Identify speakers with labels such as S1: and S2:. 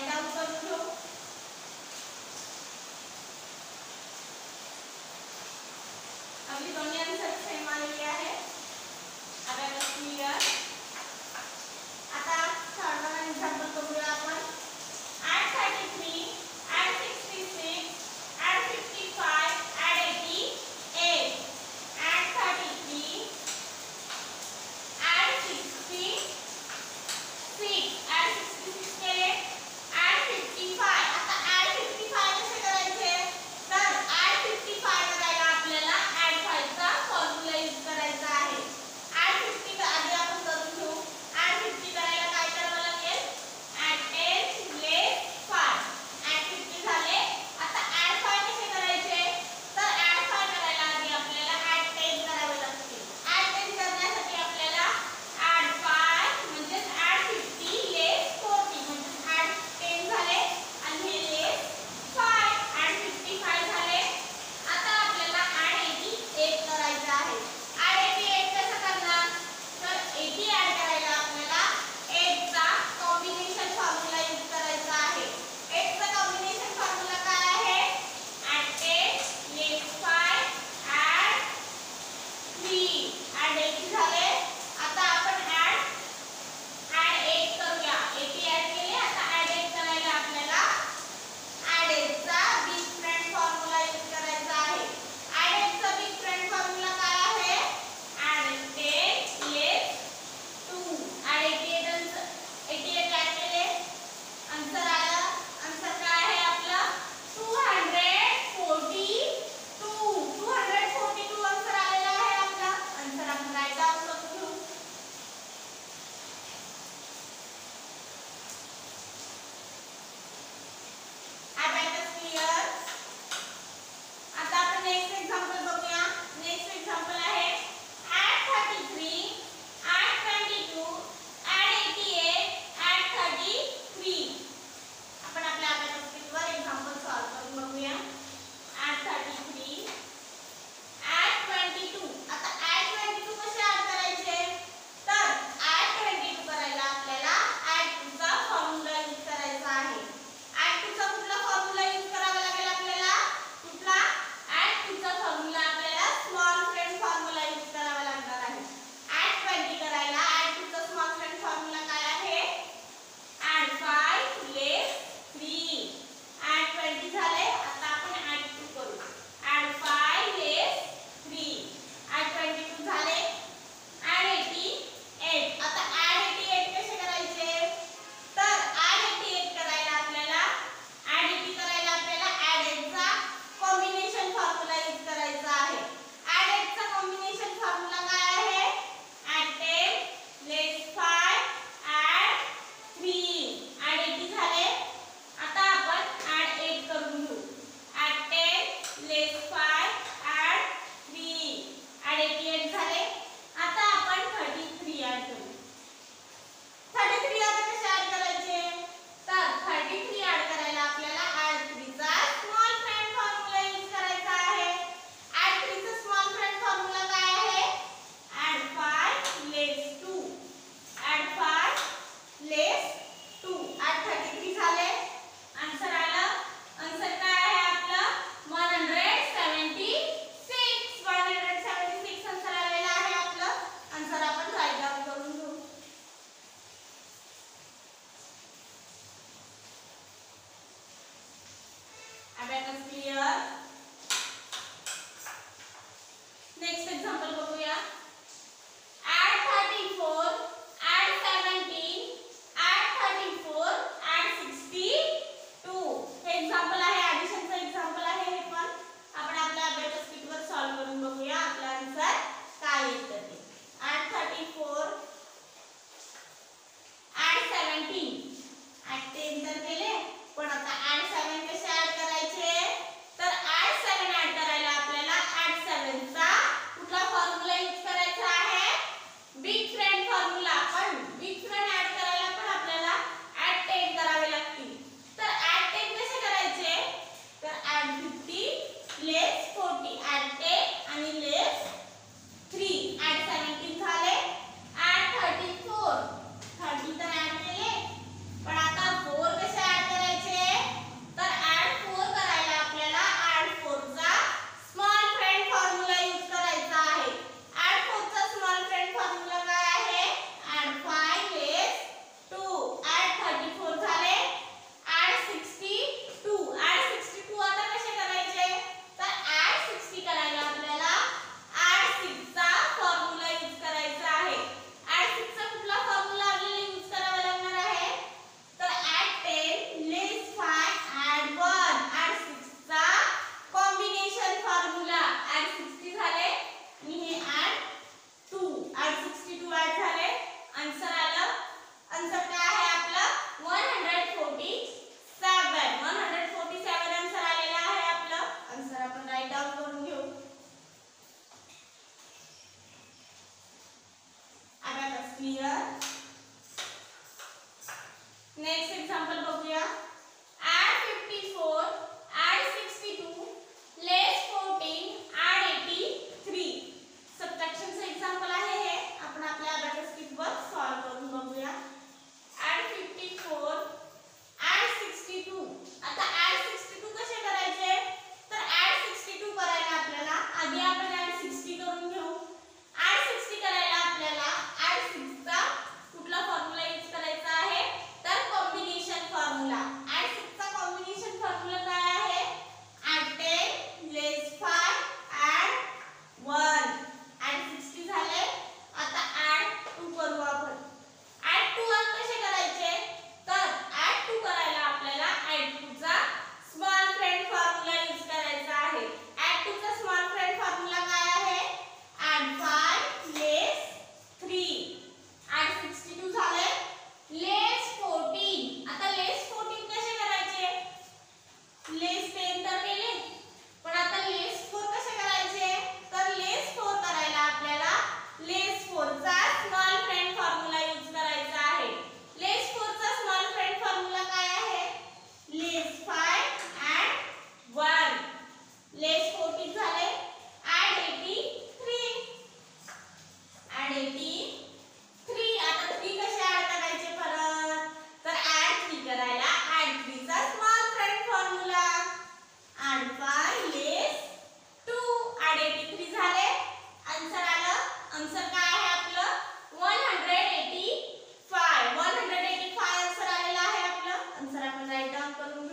S1: Right down करून घेऊ. आपली दोन्ही आन्सर सेम आलेली आहे. आता क्लिअर. आता थर्ड वन एक्झाम्पल बघूया आपण. add 33, add 66, add 55, add 88. add 33, add 66, add 66 केले, add 55. आता add 55 कसे करायचे? तर add 55 करायला आपल्याला add 5 चा फॉर्म्युला यूज करायचा आहे. add 50 आधी आपण करून घेऊ. add 50 करायला काय करावं लागेल? add 10 less 5. add 50 झाले. आता add 5 कसे करायचे? तर add 5 करायला आधी आपल्याला add 10 करावे लागतील. add 10 करण्यासाठी आपल्याला add 5 म्हणजे add 50 less 40 म्हणजे add 10 झाले आणि हे less 5 add 55 झाले. आता आपल्याला add 88 करायचं आहे. add 88 कसं करणार? तर 80 ऍड करायला आपल्याला 8 चा कॉम्बिनेशन फॉर्म्युला यूज करायचा आहे. 8 चा कॉम्बिनेशन फॉर्म्युला काय आहे? add 10 less 5 add 3 add 80 झाले. आता आपण add 8 करूया. 80 ऍड केले. आता add 8 करायला आपल्याला add 8 चा बिग फ्रेंड फॉर्म्युला यूज करायचा आहे. add 8 चा बिग फ्रेंड फॉर्म्युला काय आहे? add 10 less 2 add 88 ऍड केले. आन्सर आला. आन्सर काय आहे आपलं? 242. 242 आन्सर आलेला आहे आपला. आन्सर आपण राईट डाउन करून घेऊ. Abacus clear. आता आपण नेक्स्ट एक्झाम्पल बघूया. नेक्स्ट एक्झाम्पल आहे add 33, add 22, add 88, add 33. आपण आपल्या अबॅकस शीटवर एक्झाम्पल सॉल्व्ह करून बघूया. add 33, add 22. आता add 22 कसे ऍड करायचे? तर add 22 करायला आपल्याला add 2 चा फॉर्म्युला यूज करायचा आहे. add 2 चा कुठला फॉर्म्युला यूज करावा लागेल आपल्याला? कुठला? add 2 चा फॉर्म्युला आपल्याला स्मॉल फ्रेंड फॉर्म्युला यूज करावा लागणार आहे. add 20 करायला add 2 चा स्मॉल फ्रेंड फॉर्म्युला काय आहे? add 5 less 3 add 20 झाले. आता आपण add 2 करू. add 5 less 3 add 22 झाले. add 88. आता add 88 कसे करायचे? तर add 88 करायला आपल्याला add 80 करायला आपल्याला add 8 चा कॉम्बिनेशन फॉर्म्युला यूज करायचा आहे. add 8 चा कॉम्बिनेशन फॉर्म्युला काय आहे? add 10 less 5 add 3 add 80 झाले. आता आपण add 8 करून घेऊ. add 10 less 5 add 3 add 88 झाले. आता आपण 33 ऍड करू. 33 आता कसे ऍड करायचे? तर 33 ऍड करायला आपल्याला add 3 चा स्मॉल फ्रेंड फॉर्म्युला यूज करायचा आहे. add 3 चा स्मॉल फ्रेंड फॉर्म्युला काय आहे? add 5 less 2 add 5 less 2 add 33 झाले. आन्सर आलं. आन्सर काय आहे आपलं? 176. 176 आन्सर आलेला आहे आपलं. आन्सर आपण राईट डाउन करून घेऊ. Abacus clear. नेक्स्ट एक्झाम्पल बघूया. add 34, add 17, add 34, add 62. हे एक्झाम्पल आहे. ॲडिशनचं एक्झाम्पल आहे. हे पण आपण आपल्या अबॅकस शीटवर सॉल्व्ह करून बघूया. आपला आन्सर काय येतं ते. add 34, add 17 add 10 तर केले. पण आता add 7 कसे ऍड करायचे? तर add 7 ऍड करायला आपल्याला add 7 चा कुठला फॉर्म्युला यूज करायचा आहे? Big friend formula. पण बिग फ्रेंड ऍड करायला पण आपल्याला add 10 करावे लागतील. तर add 10 कसे करायचे? तर add 50 less 40 add 10 आणि less 3 add 17 झाले. add 34 30 तर ऍड केले. पण आता 4 कसे ऍड
S2: करून